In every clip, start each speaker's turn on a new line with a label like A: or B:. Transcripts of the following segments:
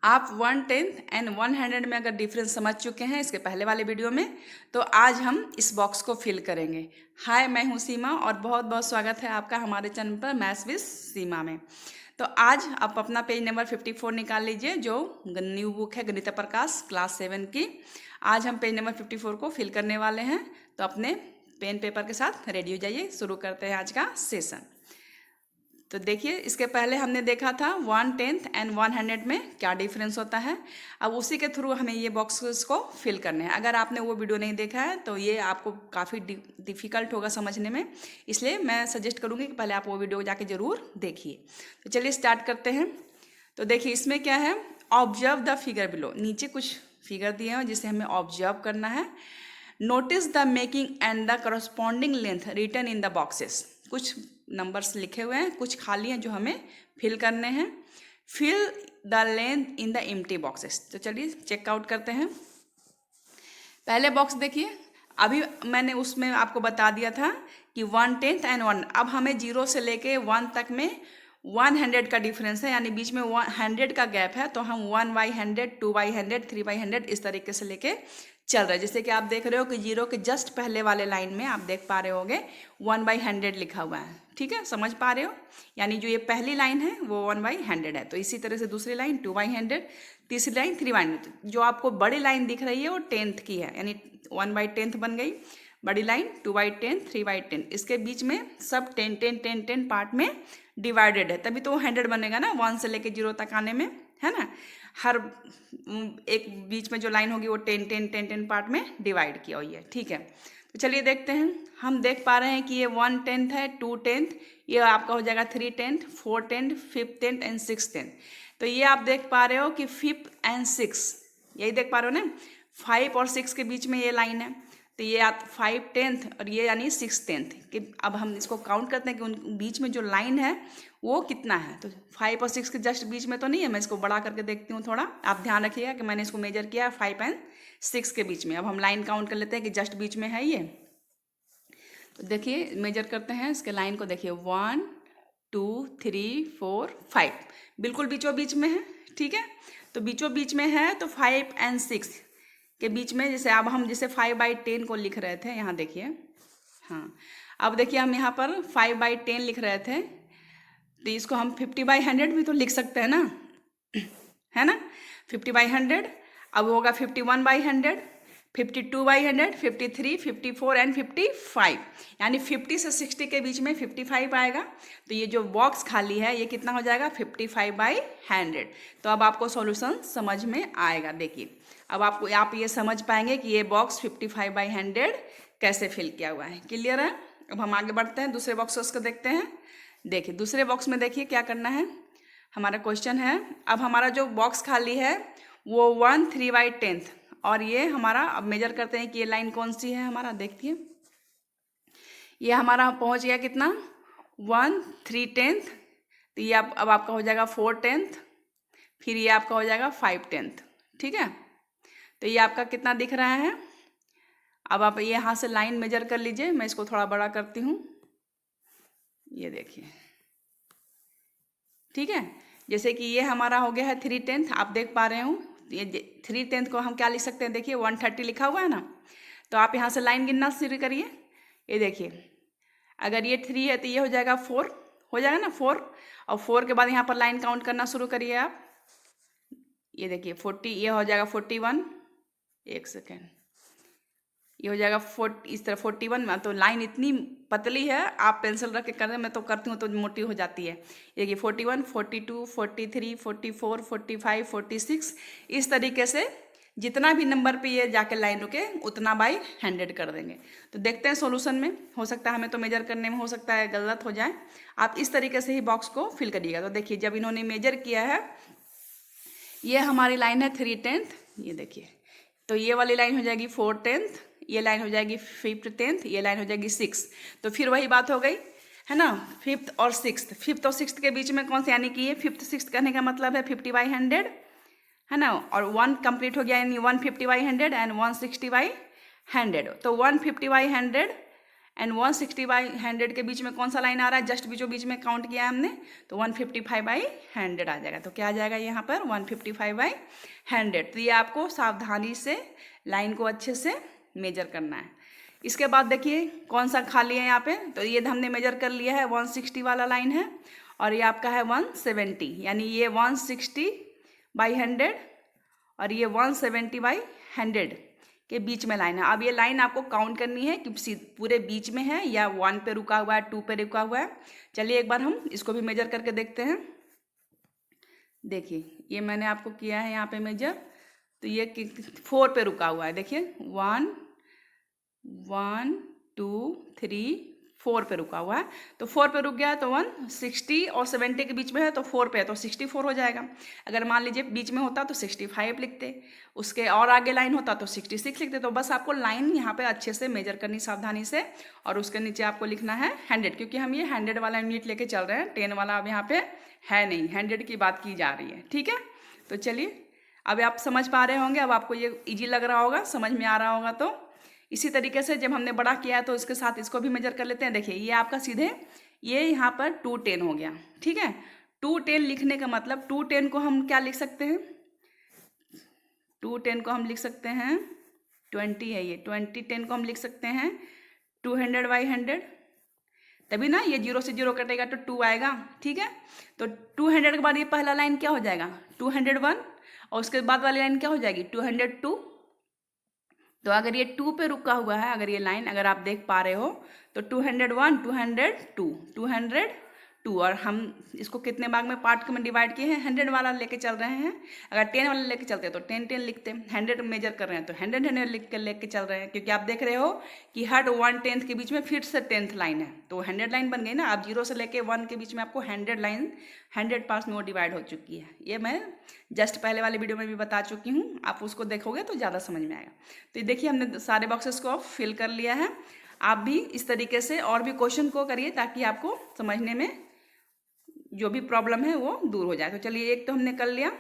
A: आप 1/10 एंड 100 में अगर डिफरेंस समझ चुके हैं इसके पहले वाले वीडियो में, तो आज हम इस बॉक्स को फिल करेंगे। हाय, मैं हूं सीमा और बहुत बहुत स्वागत है आपका हमारे चैनल पर मैथ्स विद सीमा में। तो आज आप अपना पेज नंबर 54 निकाल लीजिए, जो न्यू बुक है गणित प्रकाश क्लास 7 की। आज हम पेज नंबर 54 को फिल करने वाले हैं, तो अपने पेन पेपर के साथ रेडी हो जाइए। शुरू करते हैं आज का सेशन। तो देखिए, इसके पहले हमने देखा था 1/10 एंड 100 में क्या डिफरेंस होता है। अब उसी के थ्रू हमें ये बॉक्सेस को फिल करने हैं। अगर आपने वो वीडियो नहीं देखा है तो ये आपको काफ़ी डिफ़िकल्ट होगा समझने में, इसलिए मैं सजेस्ट करूँगी कि पहले आप वो वीडियो जाके ज़रूर देखिए। तो चलिए स्टार्ट करते हैं। तो देखिए, इसमें क्या है, ऑब्जर्व द फिगर बिलो। नीचे कुछ फिगर दिए हैं जिसे हमें ऑब्जर्व करना है। Notice the making and the corresponding length written in the boxes. कुछ नंबर्स लिखे हुए हैं, कुछ खाली हैं जो हमें फिल करने हैं। Fill the length in the empty boxes. तो चलिए चेकआउट करते हैं। पहले बॉक्स देखिए, अभी मैंने उसमें आपको बता दिया था कि 1/10 एंड 1। अब हमें 0 से लेके 1 तक में 100 का डिफरेंस है, यानी बीच में 100 का गैप है। तो हम 1/100, 2/100, 3/100 इस तरीके से लेके चल रहा है। जैसे कि आप देख रहे हो कि 0 के जस्ट पहले वाले लाइन में आप देख पा रहे होगे 1/100 लिखा हुआ है। ठीक है, समझ पा रहे हो? यानी जो ये पहली लाइन है वो 1/100 है। तो इसी तरह से दूसरी लाइन 2/100, तीसरी लाइन 3/100। जो आपको बड़ी लाइन दिख रही है वो 10th की है, यानी 1/10 बन गई। बड़ी लाइन 2/10, 3/10, इसके बीच में सब 10 10 10 10 पार्ट में डिवाइडेड है, तभी तो वो 100 बनेगा ना, 1 से लेके 0 तक आने में, है ना। हर एक बीच में जो लाइन होगी वो 10 10 10 10 पार्ट में डिवाइड किया हुई है। ठीक है, तो चलिए देखते हैं। हम देख पा रहे हैं कि ये 1/10 है, 2/10, ये आपका हो जाएगा 3/10, 4/10, 5/10 एंड 6/10। तो ये आप देख पा रहे हो कि 5 एंड 6, यही देख पा रहे हो ना, 5 और 6 के बीच में ये लाइन है। तो ये 5/10 और ये यानी 6/10 कि अब हम इसको काउंट करते हैं कि उन बीच में जो लाइन है वो कितना है। तो 5 और 6 के जस्ट बीच में तो नहीं है। मैं इसको बड़ा करके देखती हूँ थोड़ा, आप ध्यान रखिएगा कि मैंने इसको मेजर किया 5 एंड 6 के बीच में। अब हम लाइन काउंट कर लेते हैं कि जस्ट बीच में है ये। तो देखिए, मेजर करते हैं इसके लाइन को। देखिए 1 2 3 4 5 बिल्कुल बीचों बीच में है। ठीक है, तो बीचों बीच में है तो 5 एंड 6 के बीच में, जैसे अब हम जैसे 5/10 को लिख रहे थे, यहाँ देखिए। हाँ, अब देखिए हम यहाँ पर 5/10 लिख रहे थे, तो इसको हम 50/100 भी तो लिख सकते हैं ना, है ना। 50/100, अब होगा 51/100, 52/100, 53, 54 एंड 55, यानी 50 से 60 के बीच में 55 आएगा। तो ये जो बॉक्स खाली है ये कितना हो जाएगा, 55/100। तो अब आपको सॉल्यूशन समझ में आएगा। देखिए, अब आप ये समझ पाएंगे कि ये बॉक्स 55/100 कैसे फिल किया हुआ है। क्लियर है? अब हम आगे बढ़ते हैं, दूसरे बॉक्सेस को देखते हैं। देखिए, दूसरे बॉक्स में देखिए क्या करना है। हमारा क्वेश्चन है, अब हमारा जो बॉक्स खाली है वो 1 3/10, और ये हमारा, अब मेजर करते हैं कि ये लाइन कौन सी है हमारा। देखिए, ये हमारा पहुंच गया कितना, 1 3/10। तो ये अब आपका हो जाएगा 4/10, फिर ये आपका हो जाएगा 5/10। ठीक है, तो ये आपका कितना दिख रहा है। अब आप ये यहाँ से लाइन मेजर कर लीजिए। मैं इसको थोड़ा बड़ा करती हूँ, ये देखिए। ठीक है, जैसे कि ये हमारा हो गया है 3/10, आप देख पा रहे हो। ये 3/10 को हम क्या लिख सकते हैं, देखिए 130 लिखा हुआ है ना। तो आप यहाँ से लाइन गिनना शुरू करिए। ये देखिए, अगर ये 3 है तो ये हो जाएगा 4, हो जाएगा ना 4, और 4 के बाद यहाँ पर लाइन काउंट करना शुरू करिए आप। ये देखिए 40, ये हो जाएगा 41, एक सेकेंड, ये हो जाएगा 40, इस तरह 41 में। तो लाइन इतनी पतली है, आप पेंसिल रख के कर रहे हैं, मैं तो करती हूँ तो मोटी हो जाती है। देखिए 41, 42, 43, 44, 45, 46, इस तरीके से जितना भी नंबर पे ये जाके लाइन रुके उतना बाई 100 कर देंगे। तो देखते हैं सॉल्यूशन में, हो सकता है हमें तो मेजर करने में हो सकता है गलत हो जाए। आप इस तरीके से ही बॉक्स को फिल करिएगा। तो देखिए, जब इन्होंने मेजर किया है, ये हमारी लाइन है 3/10, ये देखिए। तो ये वाली लाइन हो जाएगी 4/10, ये लाइन हो जाएगी 5/10, ये लाइन हो जाएगी 6। तो फिर वही बात हो गई, है ना, 5th और 6th। 5th और 6th के बीच में कौन से, यानी कि ये 5th 6th कहने का मतलब है 50/100, है ना। और 1 कंप्लीट हो गया, यानी 150/100 एंड 160/100। तो 150/100 एंड 160/100 के बीच में कौन सा लाइन आ रहा है, जस्ट बीचों बीच में काउंट किया है हमने, तो 155/100 आ जाएगा। तो क्या आ जाएगा यहाँ पर 155/100। तो ये आपको सावधानी से लाइन को अच्छे से मेजर करना है। इसके बाद देखिए कौन सा खाली है यहाँ पे, तो ये हमने मेजर कर लिया है, 160 वाला लाइन है और ये आपका है 170, यानी ये 160/100 और ये 170/100 के बीच में लाइन है। अब ये लाइन आपको काउंट करनी है कि पूरे बीच में है या 1 पे रुका हुआ है, 2 पे रुका हुआ है। चलिए एक बार हम इसको भी मेजर करके देखते हैं। देखिए ये मैंने आपको किया है यहाँ पे मेजर, तो ये 4 पे रुका हुआ है। देखिए 1 2 3 4 पे रुका हुआ है, तो 4 पे रुक गया है, तो 160 और 70 के बीच में है, तो 4 पे है तो 64 हो जाएगा। अगर मान लीजिए बीच में होता तो 65 लिखते, उसके और आगे लाइन होता तो 66 लिखते। तो बस आपको लाइन यहाँ पे अच्छे से मेजर करनी सावधानी से, और उसके नीचे आपको लिखना है 100, क्योंकि हम ये 100 वाला यूनिट लेके चल रहे हैं, 10 वाला अब यहाँ पे है नहीं, 100 की बात की जा रही है। ठीक है, तो चलिए अब आप समझ पा रहे होंगे, अब आपको ये ईजी लग रहा होगा, समझ में आ रहा होगा। तो इसी तरीके से जब हमने बड़ा किया है तो इसके साथ इसको भी मेजर कर लेते हैं। देखिए ये आपका सीधे ये यहाँ पर 210 हो गया। ठीक है, 210 लिखने का मतलब 210 को हम क्या लिख सकते हैं, 210 को हम लिख सकते हैं 20 है ये, 2010 को हम लिख सकते हैं 200/100, तभी ना ये 0 से 0 कटेगा तो 2 आएगा। ठीक है, तो 200 के बाद ये पहला लाइन क्या हो जाएगा 201, और उसके बाद वाली लाइन क्या हो जाएगी 202। तो अगर ये 2 पे रुका हुआ है, अगर ये लाइन अगर आप देख पा रहे हो, तो 201 202 202, और हम इसको कितने भाग में पार्ट में डिवाइड किए हैं, 100 वाला लेके चल रहे हैं। अगर 10 वाला लेके चलते हैं तो 10 10 लिखते हैं, 100 मेजर कर रहे हैं तो 100 100 लिख के लेके चल रहे हैं, क्योंकि आप देख रहे हो कि हर 1/10 के बीच में फिर से 10th लाइन है, तो 100 लाइन बन गई ना। अब 0 से लेके 1 के बीच में आपको 100 लाइन 100 पार्ट्स में वो डिवाइड हो चुकी है। ये मैं जस्ट पहले वाले वीडियो में भी बता चुकी हूँ, आप उसको देखोगे तो ज़्यादा समझ में आएगा। तो देखिए हमने सारे बॉक्सेस को फिल कर लिया है। आप भी इस तरीके से और भी क्वेश्चन को करिए ताकि आपको समझने में जो भी प्रॉब्लम है वो दूर हो जाए। तो चलिए एक तो हमने कर लिया,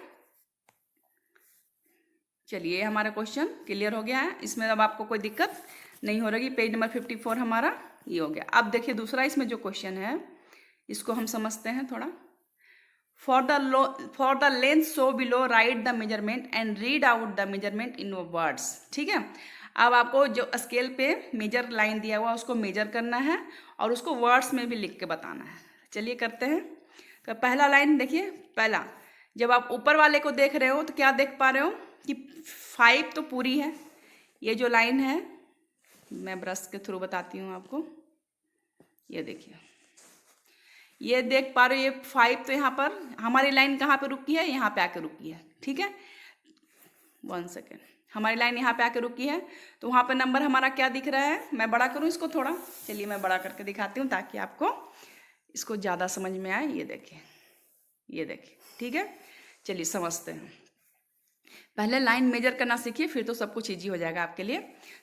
A: चलिए हमारा क्वेश्चन क्लियर हो गया है, इसमें अब आपको कोई दिक्कत नहीं हो रही। पेज नंबर 54 हमारा ये हो गया। अब देखिए दूसरा इसमें जो क्वेश्चन है इसको हम समझते हैं थोड़ा। For the length so below right the measurement and read out the measurement in words. ठीक है, अब आपको जो स्केल पे मेजर लाइन दिया हुआ उसको मेजर करना है और उसको वर्ड्स में भी लिख के बताना है। चलिए करते हैं। तो पहला लाइन देखिए, पहला जब आप ऊपर वाले को देख रहे हो तो क्या देख पा रहे हो कि 5 तो पूरी है। ये जो लाइन है मैं ब्रश के थ्रू बताती हूँ आपको, ये देखिए ये देख पा रहे हो, ये 5 तो यहाँ पर हमारी लाइन कहाँ पे रुकी है, यहाँ पे आके रुकी है। ठीक है, 1 सेकेंड, हमारी लाइन यहाँ पे आके रुकी है, तो वहाँ पे नंबर हमारा क्या दिख रहा है, मैं बड़ा करूँ इसको थोड़ा, चलिए मैं बड़ा करके दिखाती हूँ ताकि आपको इसको ज़्यादा समझ में आए। ये देखिए, ये देखिए, ठीक है, चलिए समझते हैं। पहले लाइन मेजर करना सीखिए, फिर तो सब कुछ ईजी हो जाएगा आपके लिए।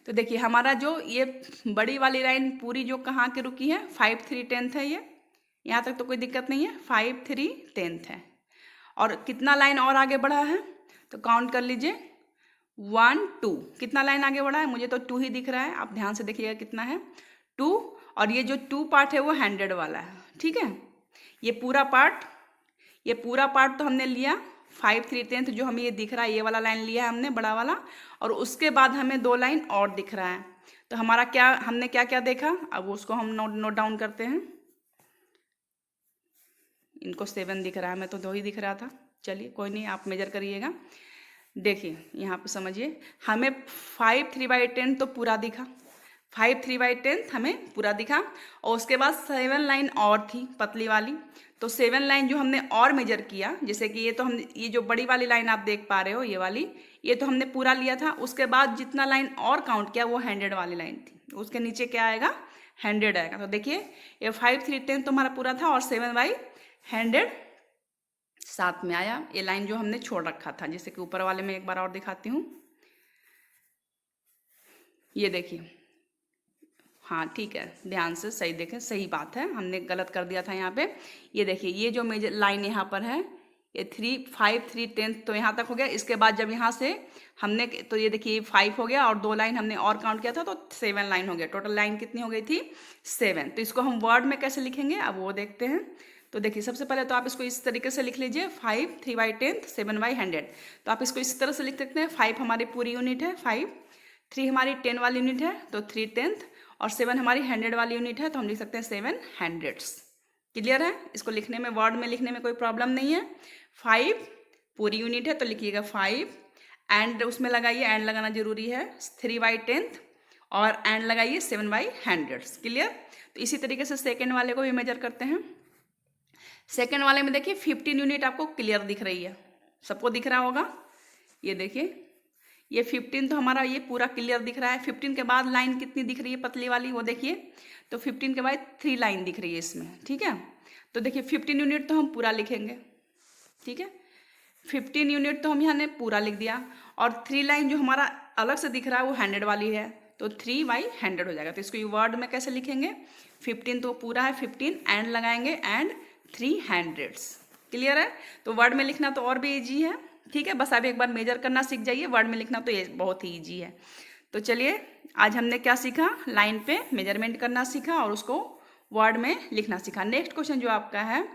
A: तो देखिए हमारा जो ये बड़ी वाली लाइन पूरी जो कहाँ के रुकी है, 5 3 10th है, ये यहाँ तक तो कोई दिक्कत नहीं है, 5 3 10th है। और कितना लाइन और आगे बढ़ा है तो काउंट कर लीजिए, 1 2, कितना लाइन आगे बढ़ा है, मुझे तो 2 ही दिख रहा है, आप ध्यान से देखिएगा कितना है 2, और ये जो 2 पार्ट है वो 100 वाला है। ठीक है, ये पूरा पार्ट तो हमने लिया 5 3 10th, जो हमें ये दिख रहा है ये वाला लाइन लिया है हमने बड़ा वाला, और उसके बाद हमें 2 लाइन और दिख रहा है। तो हमारा क्या, हमने क्या क्या देखा, अब उसको हम नोट डाउन करते हैं। इनको 7 दिख रहा है, मैं तो 2 ही दिख रहा था, चलिए कोई नहीं, आप मेजर करिएगा। देखिए यहाँ पे समझिए, हमें 5 3/10 तो पूरा दिखा, 5 3/10 हमें पूरा दिखा, और उसके बाद 7 लाइन और थी पतली वाली, तो 7 लाइन जो हमने और मेजर किया, जैसे कि ये तो हम ये जो बड़ी वाली लाइन आप देख पा रहे हो ये वाली, ये तो हमने पूरा लिया था। उसके बाद जितना लाइन और काउंट किया वो 100 वाली लाइन थी, उसके नीचे क्या आएगा 100 आएगा। तो देखिए ये 5 3 10 तो हमारा पूरा था, और 7/100 साथ में आया, ये लाइन जो हमने छोड़ रखा था। जैसे कि ऊपर वाले में एक बार और दिखाती हूँ, ये देखिए, हाँ ठीक है, ध्यान से सही देखें, सही बात है, हमने गलत कर दिया था यहाँ पे। ये देखिए ये जो मेजर लाइन यहाँ पर है ये 3/5 तो यहाँ तक हो गया। इसके बाद जब यहाँ से हमने, तो ये देखिए 5 हो गया और 2 लाइन हमने और काउंट किया था तो 7 लाइन हो गया। टोटल लाइन कितनी हो गई थी? 7। तो इसको हम वर्ड में कैसे लिखेंगे अब वो देखते हैं। तो देखिए सबसे पहले तो आप इसको इस तरीके से लिख लीजिए, 5 3/10 7/100। तो आप इसको इस तरह से लिख सकते हैं, 5 हमारी पूरी यूनिट है 5, 3 हमारी 10 वाली यूनिट है तो 3/10 और 7 हमारी 100 वाली यूनिट है तो हम लिख सकते हैं 700। क्लियर है? इसको लिखने में, वर्ड में लिखने में कोई प्रॉब्लम नहीं है। 5 पूरी यूनिट है तो लिखिएगा 5, एंड उसमें लगाइए, एंड लगाना जरूरी है, 3/10 और एंड लगाइए 7/100। क्लियर? तो इसी तरीके से सेकेंड वाले को भी मेजर करते हैं। सेकेंड वाले में देखिए 15 यूनिट आपको क्लियर दिख रही है, सबको दिख रहा होगा। ये देखिए ये 15 तो हमारा ये पूरा क्लियर दिख रहा है। 15 के बाद लाइन कितनी दिख रही है पतली वाली, वो देखिए। तो 15 के बाद 3 लाइन दिख रही है इसमें, ठीक है। तो देखिए 15 यूनिट तो हम पूरा लिखेंगे, ठीक है। 15 यूनिट तो हम यहाँ ने पूरा लिख दिया, और 3 लाइन जो हमारा अलग से दिख रहा है वो 100 वाली है तो 3/100 हो जाएगा। तो इसको वर्ड में कैसे लिखेंगे? 15 तो पूरा है, 15 एंड लगाएंगे एंड 300। क्लियर है? तो वर्ड में लिखना तो और भी ईजी है, ठीक है। बस आप एक बार मेजर करना सीख जाइए, वर्ड में लिखना तो ये बहुत ही ईजी है। तो चलिए आज हमने क्या सीखा? लाइन पे मेजरमेंट करना सीखा और उसको वर्ड में लिखना सीखा। नेक्स्ट क्वेश्चन जो आपका है,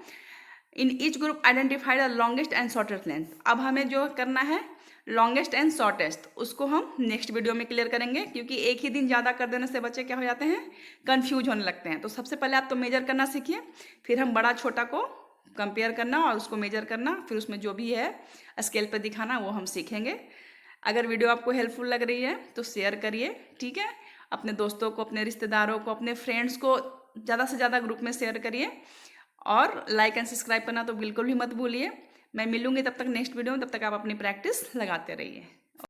A: in each group identify the longest and shortest length. अब हमें जो करना है लॉन्गेस्ट एंड शॉर्टेस्ट, उसको हम नेक्स्ट वीडियो में क्लियर करेंगे, क्योंकि एक ही दिन ज़्यादा कर देने से बच्चे क्या हो जाते हैं? कन्फ्यूज होने लगते हैं। तो सबसे पहले आप तो मेजर करना सीखिए, फिर हम बड़ा छोटा को कंपेयर करना और उसको मेजर करना, फिर उसमें जो भी है स्केल पर दिखाना वो हम सीखेंगे। अगर वीडियो आपको हेल्पफुल लग रही है तो शेयर करिए, ठीक है। अपने दोस्तों को, अपने रिश्तेदारों को, अपने फ्रेंड्स को ज़्यादा से ज़्यादा ग्रुप में शेयर करिए, और लाइक एंड सब्सक्राइब करना तो बिल्कुल भी मत भूलिए। मैं मिलूंगी तब तक नेक्स्ट वीडियो में, तब तक आप अपनी प्रैक्टिस लगाते रहिए।